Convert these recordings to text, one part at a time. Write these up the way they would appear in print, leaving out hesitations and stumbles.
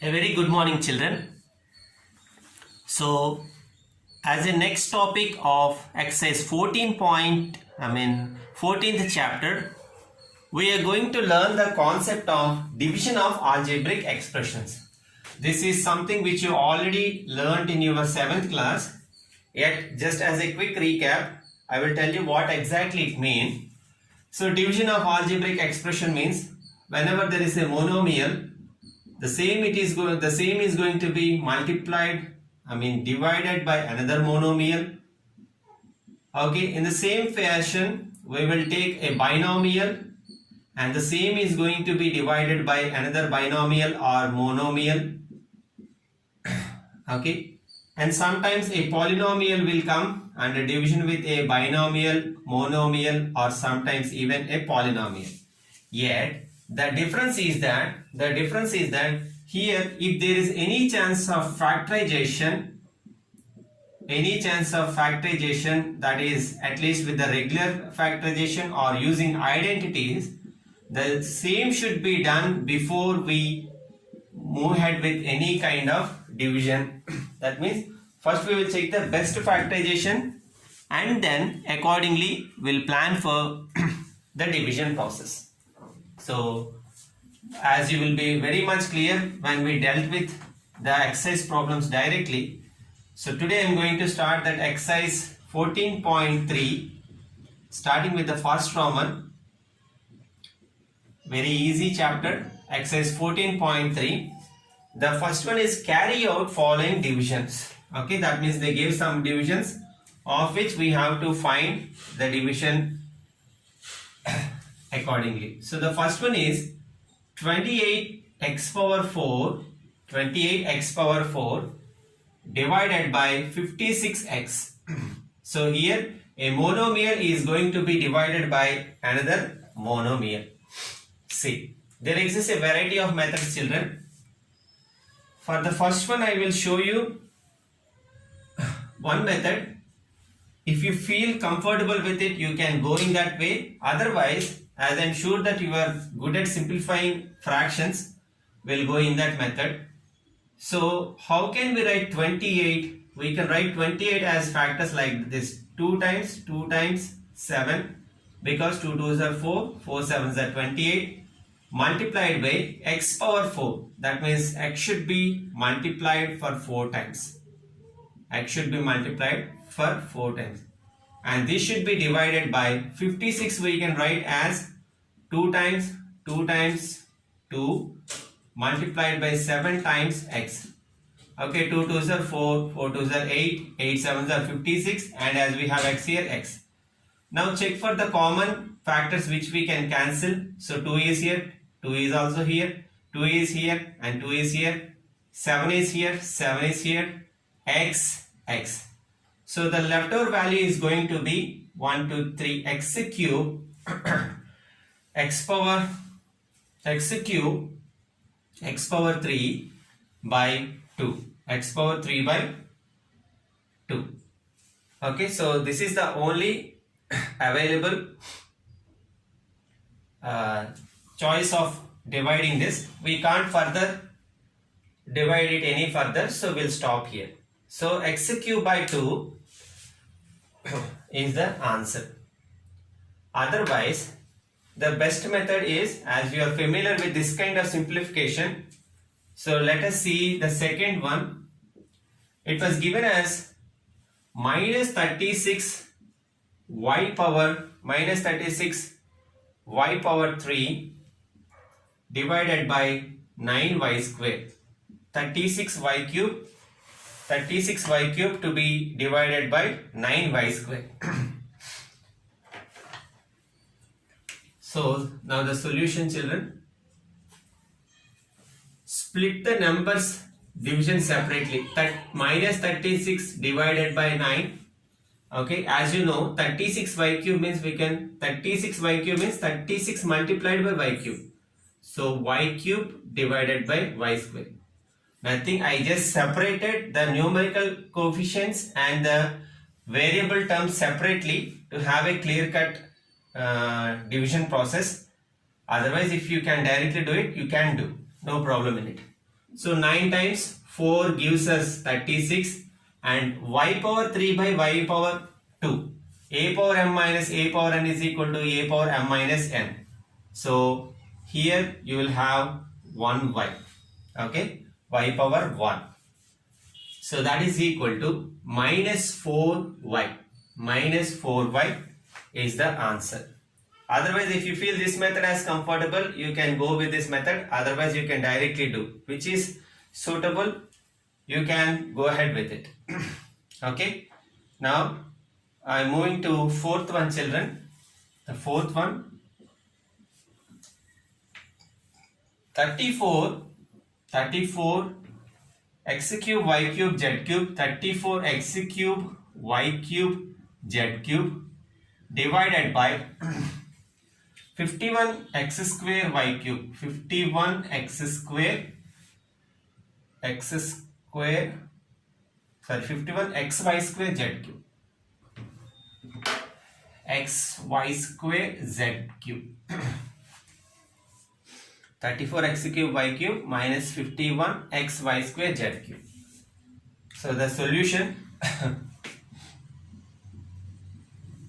A very good morning, children. So, as a next topic of exercise 14th chapter, we are going to learn the concept of division of algebraic expressions. This is something which you already learned in your 7th class. Yet, just as a quick recap, I will tell you what exactly it means. So, division of algebraic expression means whenever there is a monomial, the same is going to be divided by another monomial. Okay, in the same fashion we will take a binomial and the same is going to be divided by another binomial or monomial. Okay, and sometimes a polynomial will come under division with a binomial, monomial, or sometimes even a polynomial. Yet the difference is that here, if there is any chance of factorization, that is at least with the regular factorization or using identities, the same should be done before we move ahead with any kind of division. That means first we will check the best factorization and then accordingly we'll plan for the division process. So, as you will be very much clear when we dealt with the exercise problems directly. So, today I am going to start that exercise 14.3, starting with the first Roman. Very easy chapter, exercise 14.3. The first one is carry out following divisions. Okay, that means they gave some divisions of which we have to find the division accordingly. So the first one is 28x power 4 divided by 56x. So here a monomial is going to be divided by another monomial. See, there exists a variety of methods, children. For the first one I will show you one method. If you feel comfortable with it, you can go in that way. Otherwise, as I am sure that you are good at simplifying fractions, we'll go in that method. So, how can we write 28? We can write 28 as factors like this: 2 times 7, because 2 2s are 4, 4 7s are 28, multiplied by x power 4. That means x should be multiplied for 4 times. X should be multiplied for 4 times. And this should be divided by 56. We can write as 2 times 2 multiplied by 7 times x. Okay, 2 2s are 4, 4 2s are 8, 8 7s are 56, and as we have x here, x. Now check for the common factors which we can cancel. So 2 is here, 2 is also here, 2 is here, and 2 is here, 7 is here, 7 is here, x. So the leftover value is going to be 1 2 3 x cube x power 3 by 2, x power 3 by 2. Okay, so this is the only available choice of dividing this. We can't further divide it any further, so we'll stop here. So x cube by 2 is the answer. Otherwise, the best method is, as you are familiar with this kind of simplification, so let us see the second one. It was given as minus 36 y power 3 divided by 9y square. 36y cube to be divided by 9y square. So now the solution, children. Split the numbers division separately. Minus 36 divided by 9. Okay, as you know, 36y cube means 36 multiplied by y cube. So y cube divided by y square. Nothing, I just separated the numerical coefficients and the variable terms separately to have a clear cut division process. Otherwise, if you can directly do it, you can do, no problem in it. So 9 times 4 gives us 36 and y power 3 by y power 2. A power m minus a power n is equal to a power m minus n. So here you will have 1y. Okay, y power 1. So that is equal to minus 4y. Minus 4y is the answer. Otherwise, if you feel this method as comfortable, you can go with this method. Otherwise, you can directly do. Which is suitable, you can go ahead with it. Okay. Now, I am moving to fourth one, children. The fourth one. 34 x cube y cube z cube, 34 x cube y cube z cube divided by 51 x square y cube, 51 x square 51 x y square z cube, x y square z cube. 34 x cube y cube minus 51 x y square z cube. So the solution.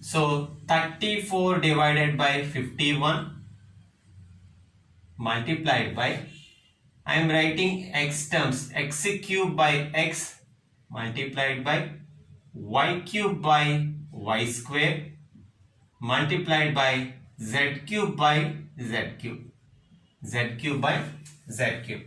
So 34 divided by 51 multiplied by, I am writing x terms, x cube by x multiplied by y cube by y square multiplied by z cube by z cube. Z cube by z cube.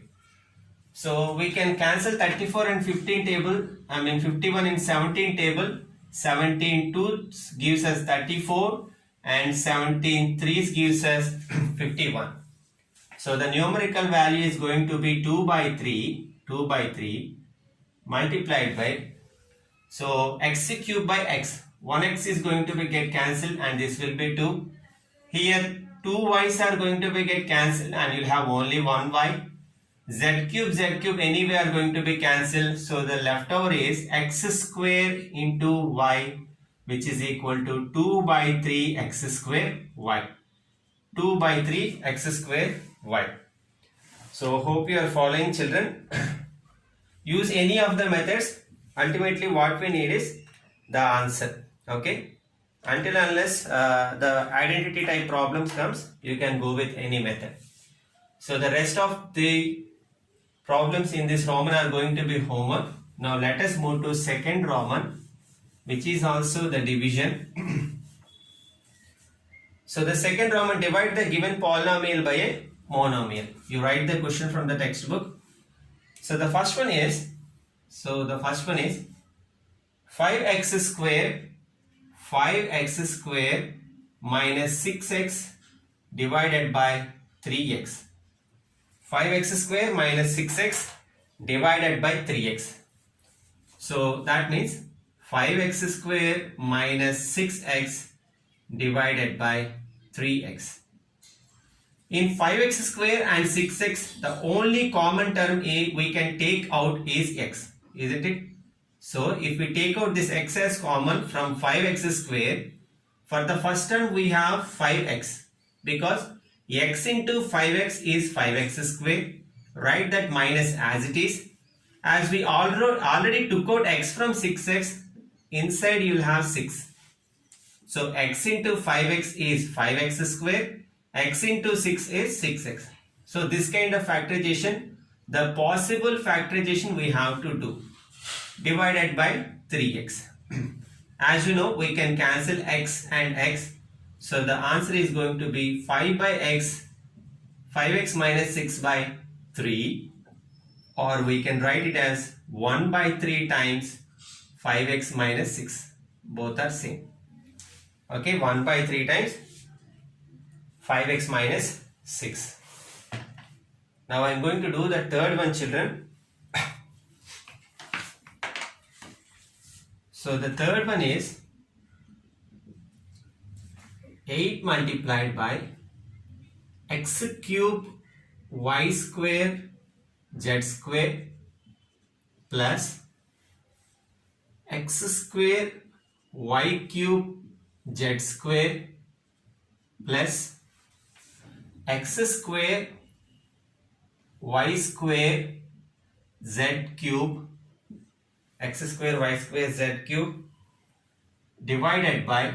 So we can cancel 34 and 15 table, 51 in 17 table. 17 2s gives us 34 and 17 3s gives us 51. So the numerical value is going to be 2 by 3 multiplied by, so x cube by x, 1x is going to be get cancelled and this will be 2. Here 2 y's are going to be get cancelled and you'll have only 1 y. Z cube anyway are going to be cancelled. So the leftover is x square into y, which is equal to 2 by 3 x square y. 2 by 3 x square y. So hope you are following, children. Use any of the methods. Ultimately what we need is the answer. Okay. Until unless the identity type problems comes, you can go with any method. So the rest of the problems in this Roman are going to be homework. Now let us move to second Roman, which is also the division. So the second Roman, divide the given polynomial by a monomial. You write the question from the textbook. So the first one is 5x square minus 6x divided by 3x. 5x square minus 6x divided by 3x. So that means 5x square minus 6x divided by 3x. In 5x square and 6x, the only common term we can take out is x, isn't it? So if we take out this x as common from 5x square, for the first term we have 5x, because x into 5x is 5x square. Write that minus as it is. As we already took out x from 6x, inside you will have 6. So x into 5x is 5x square, x into 6 is 6x. So this kind of factorization, the possible factorization we have to do, divided by 3x. As you know, we can cancel x and x. So the answer is going to be 5 by x, 5x minus 6 by 3, or we can write it as 1 by 3 times 5x minus 6. Both are same. Okay, 1 by 3 times 5x minus 6. Now I am going to do the third one, children. So the third one is 8 multiplied by x cube y square z square plus x square y cube z square plus x square y square z cube, x square y square z cube divided by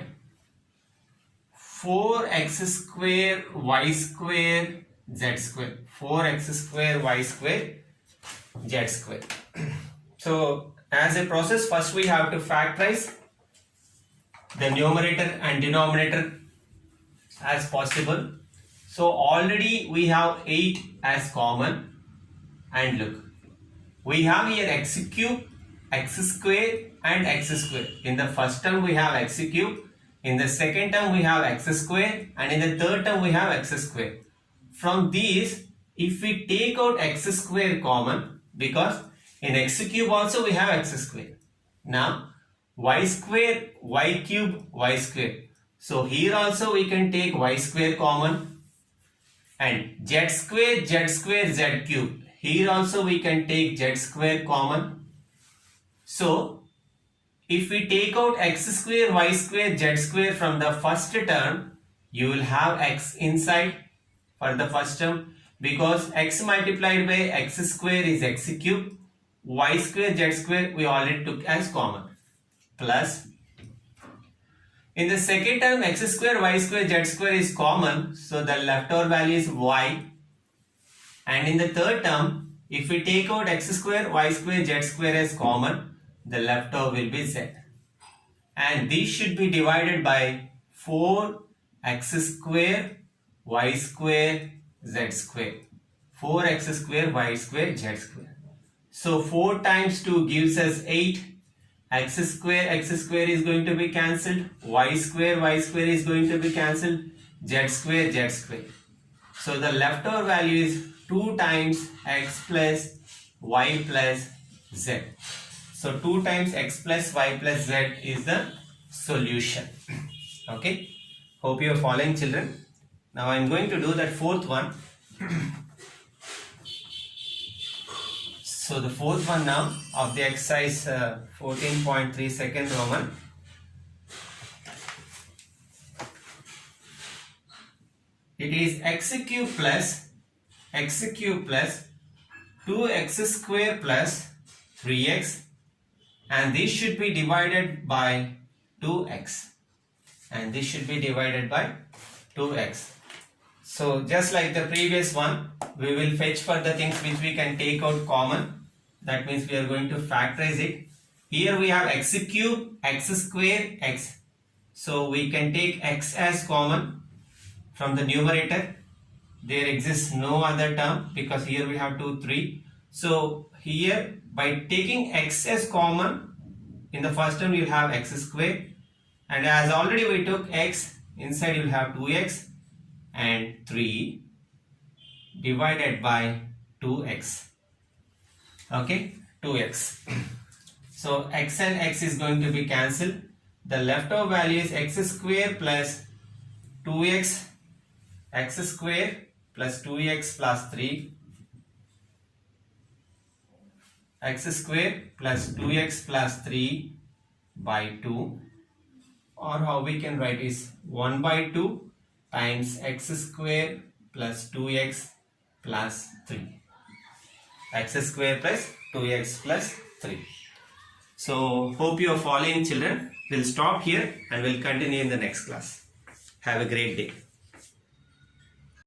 4x square y square z square. 4x square y square z square. So as a process, first we have to factorize the numerator and denominator as possible. So already we have 8 as common, and look, we have here x cube, x square and x square. In the first term we have x cube, in the second term we have x square, and in the third term we have x square. From these, if we take out x square common, because in x cube also we have x square. Now y square, y cube, y square. So here also we can take y square common, and z square, z cube. Here also we can take z square common. So if we take out x square, y square, z square from the first term, you will have x inside for the first term, because x multiplied by x square is x cube, y square, z square we already took as common, plus in the second term x square, y square, z square is common, so the leftover value is y, and in the third term if we take out x square, y square, z square as common, the leftover will be z, and this should be divided by 4x square, y square, z square. 4x square, y square, z square. So 4 times 2 gives us 8. X square is going to be cancelled, y square is going to be cancelled, z square. So the leftover value is 2 times x plus y plus z. So 2 times x plus y plus z is the solution. Okay, hope you are following, children. Now I am going to do that fourth one. So the fourth one now of the exercise 14.3 second Roman. It is x cube plus 2x square plus 3x, and this should be divided by 2x, and this should be divided by 2x. So just like the previous one, we will fetch for the things which we can take out common. That means we are going to factorize it. Here we have x cube, x square, x. So we can take x as common from the numerator. There exists no other term because here we have 2, 3. So here by taking x as common, in the first term you will have x square, and as already we took x, inside you will have 2x and 3 divided by 2x. Okay, 2x. So x and x is going to be cancelled. The leftover value is x square plus 2x, x square plus 2x plus 3, x square plus 2x plus 3 by 2, or how we can write is 1 by 2 times x square plus 2x plus 3. X square plus 2x plus 3. So hope you are following, children. We'll stop here and we'll continue in the next class. Have a great day.